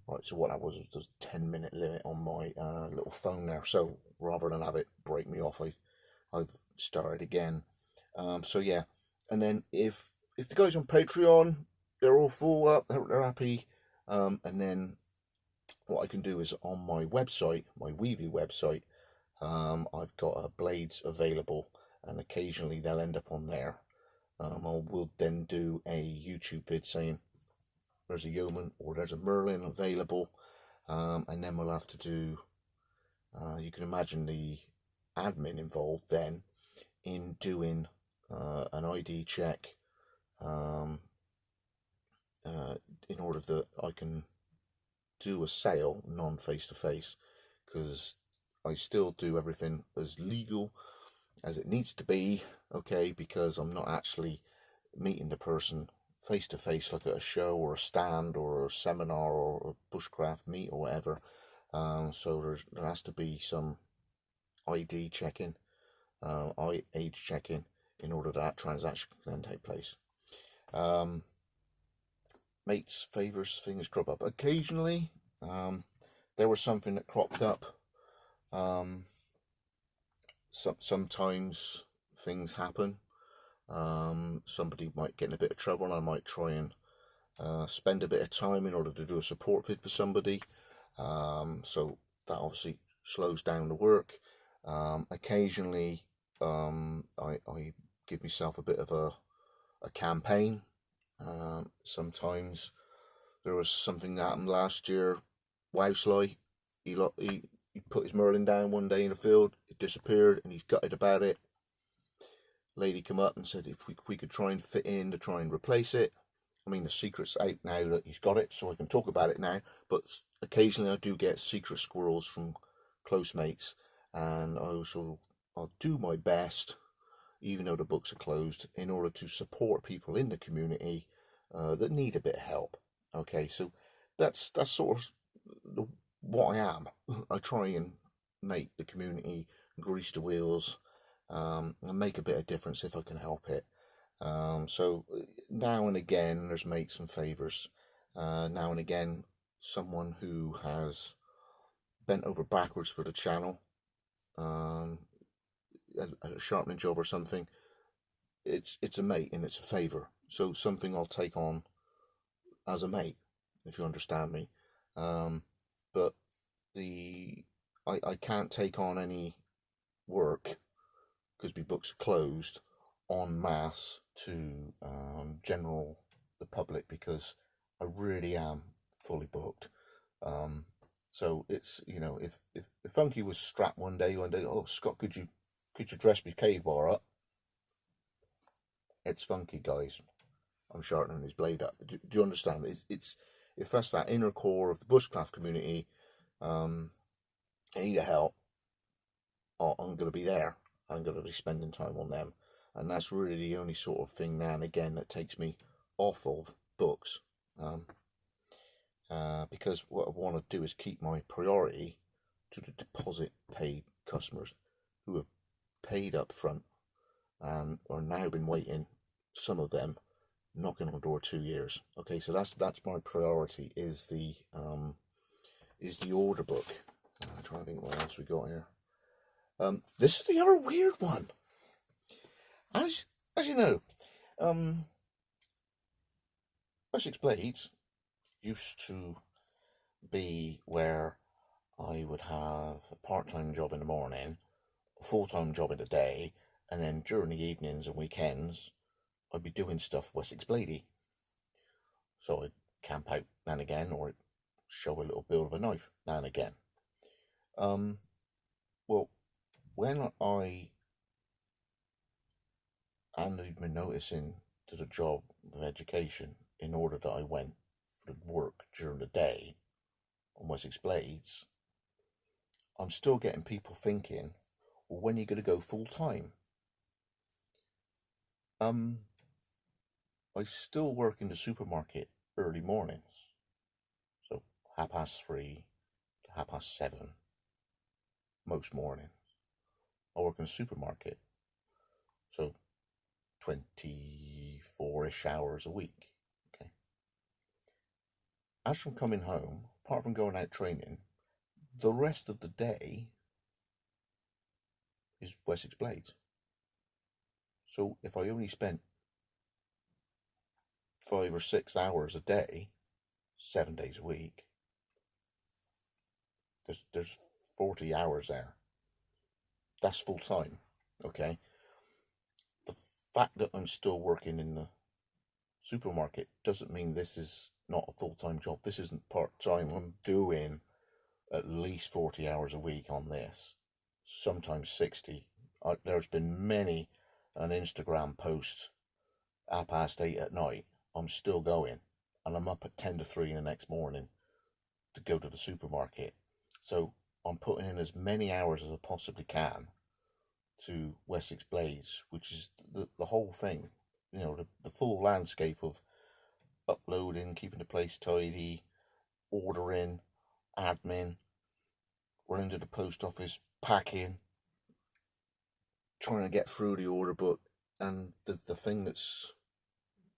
Right, so what that was just 10-minute limit on my little phone there. So rather than have it break me off, I've started again. So yeah, and then if the guys on Patreon, they're all full up, they're happy. And then what I can do is on my website, my Weebly website, I've got blades available, and occasionally they'll end up on there. I will then do a YouTube vid saying there's a yeoman or there's a Merlin available, and then we'll have to do, you can imagine the admin involved then in doing an ID check, in order that I can do a sale non-face-to-face, because I still do everything as legal as it needs to be, okay, because I'm not actually meeting the person face to face like at a show or a stand or a seminar or a bushcraft meet or whatever. So there has to be some ID checking, age checking, in order that transaction can take place. Mates, favours, things crop up occasionally. There was something that cropped up. Sometimes things happen. Somebody might get in a bit of trouble, and I might try and spend a bit of time in order to do a support vid for somebody. So that obviously slows down the work. Occasionally, I give myself a bit of a campaign. Sometimes there was something that happened last year. Wowsly, he put his Merlin down one day in the field, it disappeared, and he's gutted about it. Lady come up and said if we could try and fit in to try and replace it. I mean, the secret's out now that he's got it, so I can talk about it now, but occasionally I do get secret squirrels from close mates, and I'll do my best, even though the books are closed, in order to support people in the community that need a bit of help. Okay, so that's sort of what I am. I try and make the community grease the wheels, and make a bit of difference if I can help it. So now and again there's mates and favours. Now and again someone who has bent over backwards for the channel, a sharpening job or something. It's a mate and it's a favour, so something I'll take on as a mate, if you understand me. But I can't take on any work, because my books are closed, en masse to the public, because I really am fully booked. So it's, if Funky was strapped one day, oh Scott, could you dress me cave bar up? It's Funky, guys. I'm sharpening his blade up. Do you understand? It's if that's that inner core of the bushcraft community, I need a help, I'm going to be there. I'm going to be spending time on them, and that's really the only sort of thing now and again that takes me off of books, because what I want to do is keep my priority to the deposit paid customers who have paid up front and are now been waiting, some of them knocking on the door 2 years. Okay, so that's my priority, is the order book. I'm trying to think what else we got here. This is the other weird one. As you know, Wessex Blades used to be where I would have a part-time job in the morning, a full-time job in the day, and then during the evenings and weekends I'd be doing stuff Wessex Bladey. So I'd camp out now and again, or I'd show a little build of a knife now and again. Well, when I handed my notice in to the job of education, in order that I went for work during the day on Wessex Blades, I'm still getting people thinking, well, when are you going to go full time? I still work in the supermarket early mornings, so 3:30 to 7:30 most mornings. I work in a supermarket, so 24-ish hours a week. Okay. As from coming home, apart from going out training, the rest of the day is Wessex blades. So if I only spent 5 or 6 hours a day, 7 days a week, there's 40 hours there. That's full time, okay? The fact that I'm still working in the supermarket doesn't mean this is not a full-time job. This isn't part-time. I'm doing at least 40 hours a week on this, sometimes 60. There's been many an Instagram post at 8:30 at night. I'm still going, and I'm up at 10 to 3 the next morning to go to the supermarket. So I'm putting in as many hours as I possibly can to Wessex Blades, which is the whole thing, you know, the full landscape of uploading, keeping the place tidy, ordering, admin, running to the post office, packing, trying to get through the order book. And the thing that's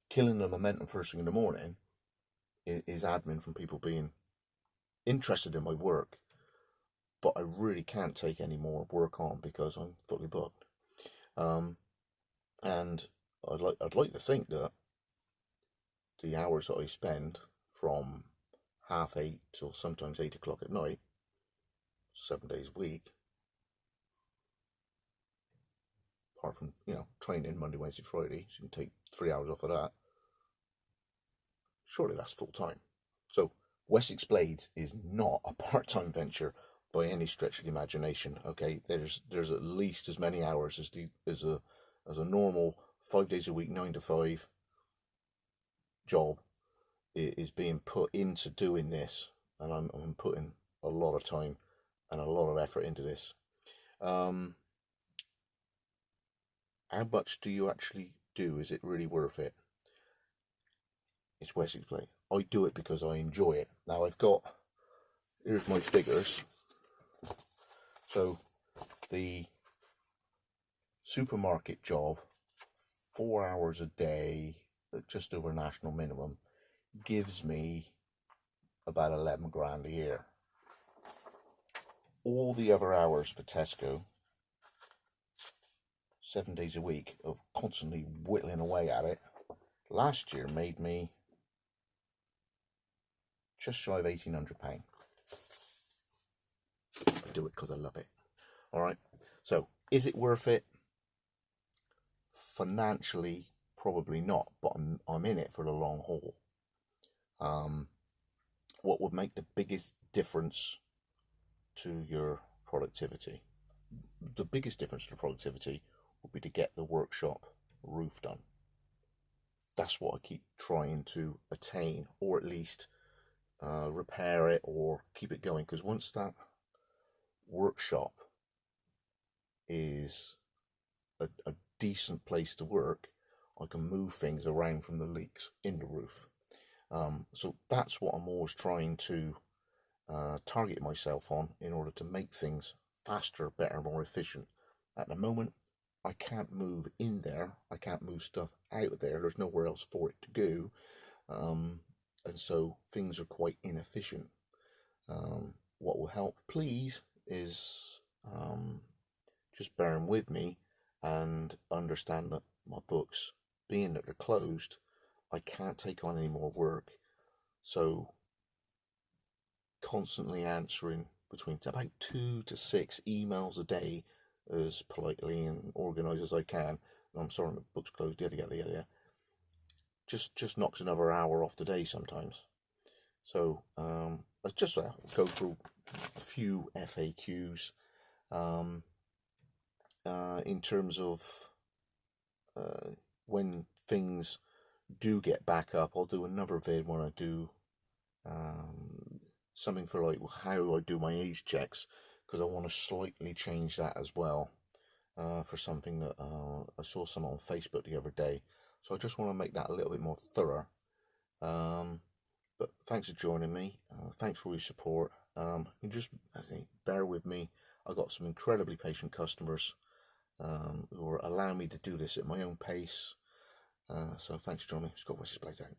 killing the momentum first thing in the morning is admin from people being interested in my work, but I really can't take any more work on because I'm fully booked. And I'd like to think that the hours that I spend from 8:30 till sometimes 8 o'clock at night, 7 days a week, apart from, you know, training Monday, Wednesday, Friday, so you can take 3 hours off of that, surely that's full time. So Wessex Blades is not a part-time venture by any stretch of the imagination. Okay, there's at least as many hours as a normal 5 days a week 9 to 5 job is being put into doing this, and I'm putting a lot of time and a lot of effort into this. How much do you actually do? Is it really worth it? It's Wessex Blade. I do it because I enjoy it. Now here's my figures. So the supermarket job, 4 hours a day, just over national minimum, gives me about 11 grand a year. All the other hours for Tesco, 7 days a week of constantly whittling away at it, last year made me just shy of £1,800. I do it because I love it. All right. So is it worth it? Financially, probably not, but I'm in it for the long haul. What would make the biggest difference to your productivity? The biggest difference to productivity would be to get the workshop roof done. That's what I keep trying to attain, or at least repair it or keep it going, because once that workshop is a decent place to work, I can move things around from the leaks in the roof. So that's what I'm always trying to target myself on in order to make things faster, better, more efficient. At the moment, I can't move in there. I can't move stuff out there. There's nowhere else for it to go. And so things are quite inefficient. What will help, please, is just bearing with me and understand that my books, being that they're closed, I can't take on any more work. So constantly answering between about 2 to 6 emails a day as politely and organised as I can. I'm sorry, my book's closed, yada. Just knocks another hour off the day sometimes. So let's just go through a few FAQs in terms of when things do get back up. I'll do another vid when I do something for like how I do my age checks, because I want to slightly change that as well for something that I saw some on Facebook the other day. So I just want to make that a little bit more thorough. But thanks for joining me. Thanks for your support. You just, I think, bear with me. I've got some incredibly patient customers who are allowing me to do this at my own pace. So thanks for joining me. Scott Wessex Blades out.